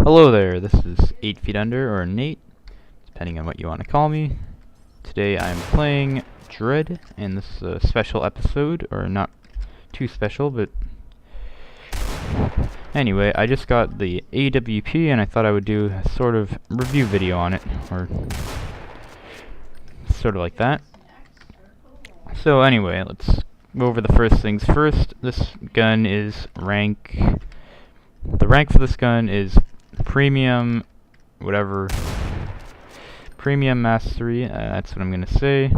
Hello there, this is 8 Feet Under, or Nate, depending on what you want to call me. Today I'm playing Dread, and this is a special episode, or not too special, but anyway, I just got the AWP, and I thought I would do a sort of review video on it, or sort of like that. So anyway, let's go over the first things first. This gun is the rank for this gun is Premium, whatever, Premium Mastery, that's what I'm gonna say,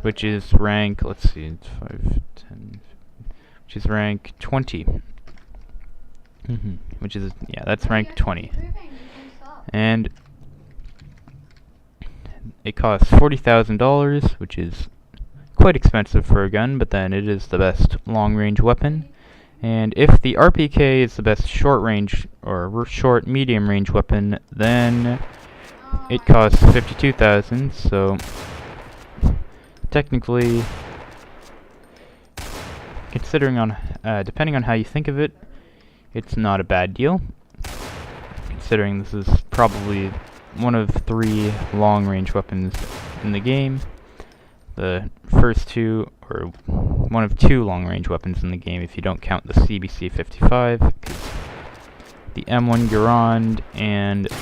which is rank, let's see, it's 5, 10, which is rank 20, which is, yeah, that's rank 20, and it costs $40,000, which is quite expensive for a gun, but then it is the best long-range weapon. And if the RPK is the best short-range or short-medium-range weapon, then it costs $52,000. So technically, considering on depending on how you think of it, it's not a bad deal. Considering this is probably one of 3 long-range weapons in the game. The first 2, or one of 2 long-range weapons in the game if you don't count the CBC-55, because the M1 Garand and the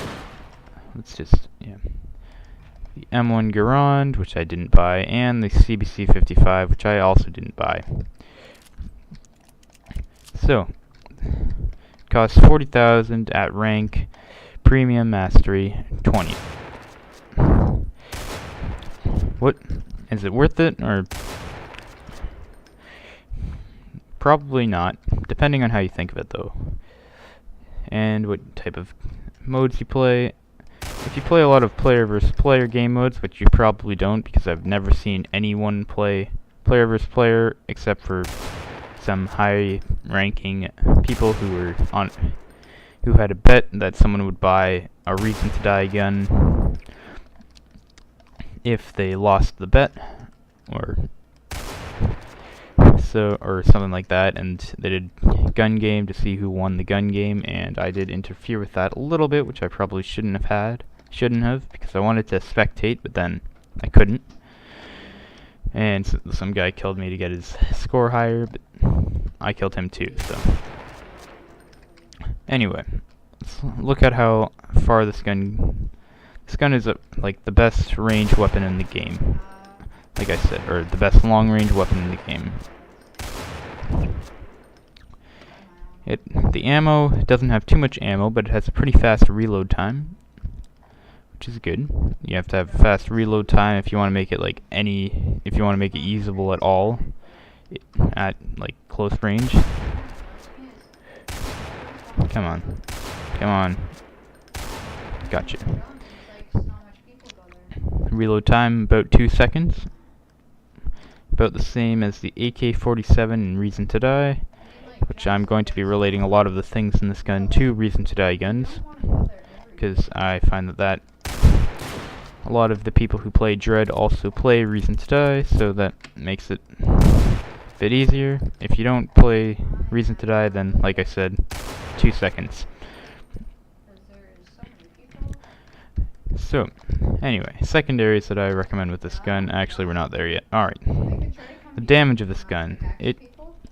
M1 Garand, which I didn't buy, and the CBC-55, which I also didn't buy. So, it costs $40,000 at rank Premium Mastery 20. What? Is it worth it, or probably not, depending on how you think of it though, and what type of modes you play. If you play a lot of player versus player game modes, which you probably don't, because I've never seen anyone play player versus player except for some high-ranking people who had a bet that someone would buy a Reason to Die gun if they lost the bet, or something like that, and they did gun game to see who won the gun game, and I did interfere with that a little bit, which I probably shouldn't have, because I wanted to spectate, but then I couldn't, and some guy killed me to get his score higher, but I killed him too. So anyway, let's look at how far this gun is like the best range weapon in the game, like I said, or the best long-range weapon in the game. The ammo doesn't have too much ammo, but it has a pretty fast reload time, which is good. You have to have fast reload time if you want to make it if you want to make it usable at all at like close range. Come on, gotcha. Reload time about 2 seconds, about the same as the AK-47 in Reason to Die, which I'm going to be relating a lot of the things in this gun to Reason to Die guns, because I find that a lot of the people who play Dread also play Reason to Die, so that makes it a bit easier. If you don't play Reason to Die, then like I said, 2 seconds. So, anyway, secondaries that I recommend with this gun. Actually, we're not there yet. Alright. The damage of this gun. It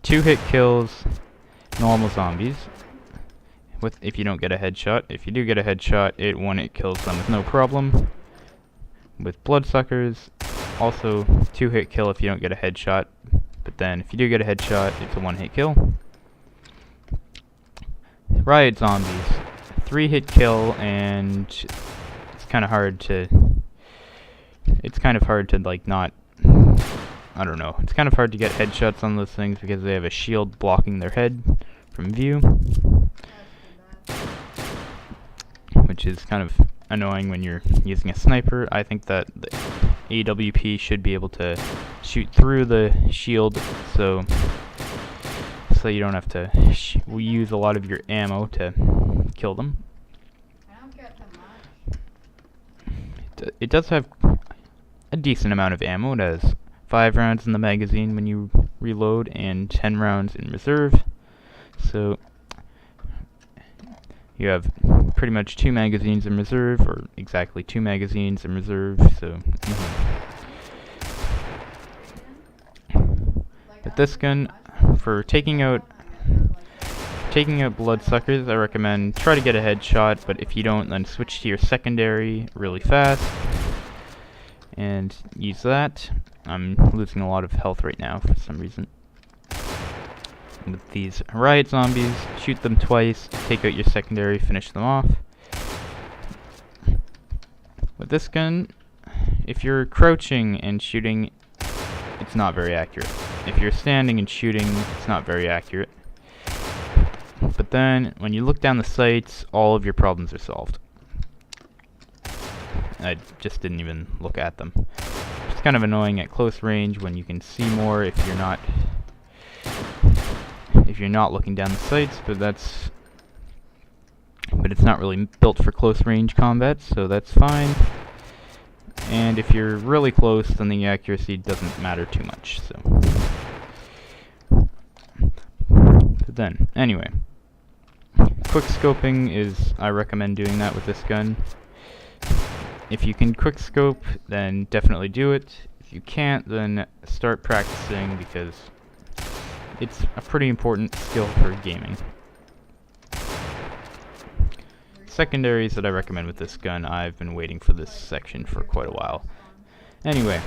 2-hit kills normal zombies if you don't get a headshot. If you do get a headshot, it 1-hit kills them with no problem. With bloodsuckers, also 2-hit kill if you don't get a headshot. But then if you do get a headshot, it's a 1-hit kill. Riot zombies. 3-hit kill, and it's kind of hard to like not, I don't know, it's kind of hard to get headshots on those things because they have a shield blocking their head from view, which is kind of annoying when you're using a sniper. I think that the AWP should be able to shoot through the shield, so you don't have to use a lot of your ammo to kill them. It does have a decent amount of ammo. It has 5 rounds in the magazine when you reload and 10 rounds in reserve. So You have pretty much 2 magazines in reserve, or exactly 2 magazines in reserve, so... But this gun, for taking out bloodsuckers, I recommend try to get a headshot, but if you don't, then switch to your secondary really fast and use that. I'm losing a lot of health right now for some reason. With these riot zombies, shoot them twice, take out your secondary, finish them off. With this gun, if you're crouching and shooting, it's not very accurate. If you're standing and shooting, it's not very accurate. But then, when you look down the sights, all of your problems are solved. I just didn't even look at them. It's kind of annoying at close range when you can see more if you're not looking down the sights, but it's not really built for close range combat, so that's fine. And if you're really close, then the accuracy doesn't matter too much, so. But then, anyway. Quick scoping is, I recommend doing that with this gun. If you can quick scope, then definitely do it. If you can't, then start practicing, because it's a pretty important skill for gaming. Secondaries that I recommend with this gun, I've been waiting for this section for quite a while. Anyway,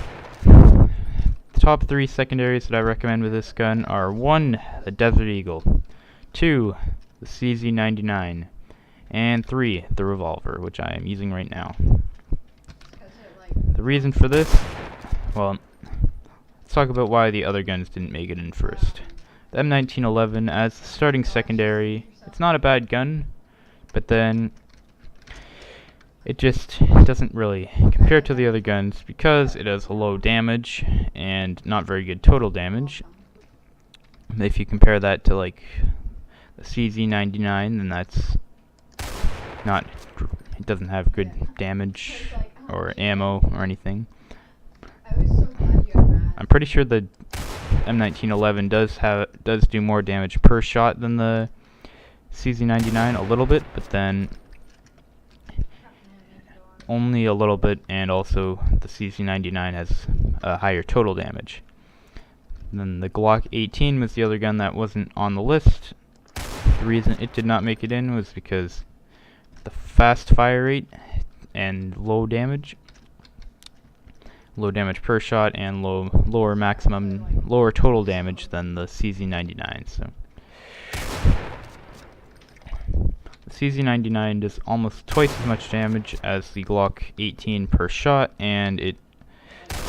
the top 3 secondaries that I recommend with this gun are 1, the Desert Eagle, 2, the CZ99, and 3, the revolver, which I am using right now. The reason for this, well, let's talk about why the other guns didn't make it in first. The M1911 as the starting secondary, it's not a bad gun, but then it just doesn't really compare to the other guns because it has a low damage and not very good total damage. If you compare that to like the CZ99, then that's not, it doesn't have good damage or ammo or anything. I'm pretty sure the M1911 does do more damage per shot than the CZ99 a little bit, but then only a little bit, and also the CZ99 has a higher total damage. And then the Glock 18 was the other gun that wasn't on the list. The reason it did not make it in was because the fast fire rate and low damage per shot, and lower total damage than the CZ99. So the CZ99 does almost twice as much damage as the Glock 18 per shot, and it's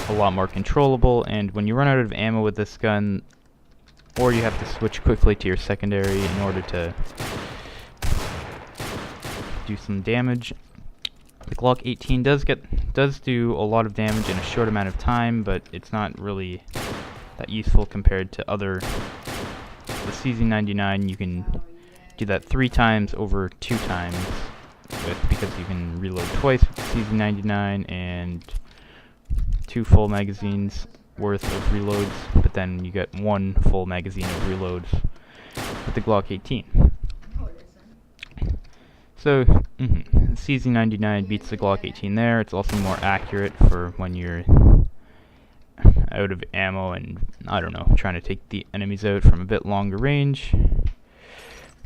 a lot more controllable. And when you run out of ammo with this gun, or you have to switch quickly to your secondary in order to do some damage, the Glock 18 does do a lot of damage in a short amount of time, but it's not really that useful compared to the CZ99. You can do that 3 times over 2 times because you can reload twice with the CZ99 and 2 full magazines worth of reloads, but then you get 1 full magazine of reloads with the Glock 18. So, the CZ99 beats the Glock 18 there. It's also more accurate for when you're out of ammo and, I don't know, trying to take the enemies out from a bit longer range.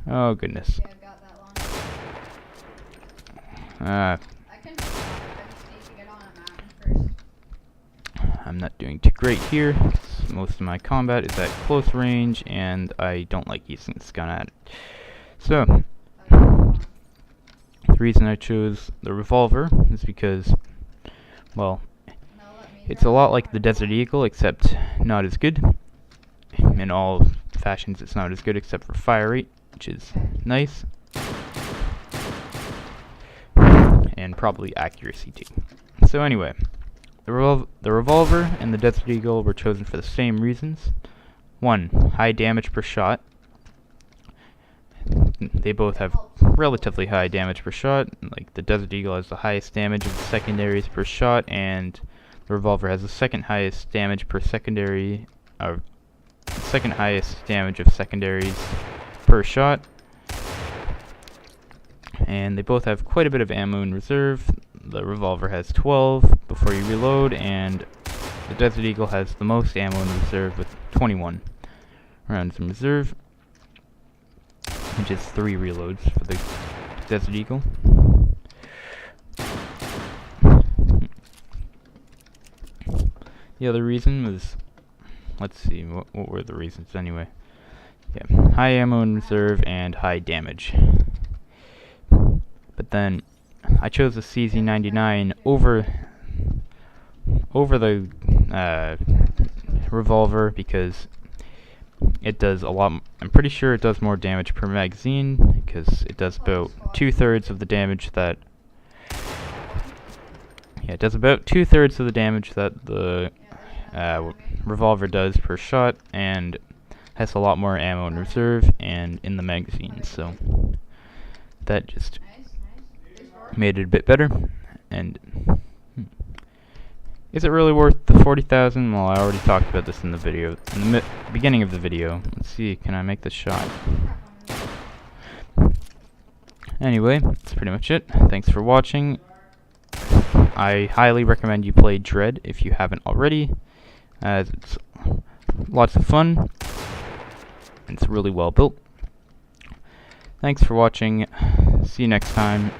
Oh, goodness. I'm not doing too great here. Most of my combat is at close range, and I don't like using this gun at it. So, the reason I chose the revolver is because, well, it's a lot like the Desert Eagle, except not as good. In all fashions, it's not as good except for fire rate, which is nice. And probably accuracy too. So anyway, the revolver and the Desert Eagle were chosen for the same reasons. 1, high damage per shot. They both have relatively high damage per shot. Like the Desert Eagle has the highest damage of the secondaries per shot, and the revolver has the second highest damage per secondary, second highest damage of secondaries per shot. and they both have quite a bit of ammo in reserve. The revolver has 12 before you reload, and the Desert Eagle has the most ammo in reserve with 21 rounds in reserve, which is 3 reloads for the Desert Eagle. The other reason was, let's see, what were the reasons anyway? Yeah, high ammo in reserve and high damage. But then I chose the CZ99 over the revolver because it does a lot. I'm pretty sure it does more damage per magazine because it does about 2/3 of the damage that. Yeah, it does about 2/3 of the damage that the revolver does per shot, and has a lot more ammo in reserve and in the magazine. So that just made it a bit better. And is it really worth the 40,000? Well, I already talked about this in the video, in the beginning of the video. Let's see, can I make this shot? Anyway, that's pretty much it. Thanks for watching. I highly recommend you play Dread if you haven't already, as it's lots of fun. It's really well built. Thanks for watching. See you next time.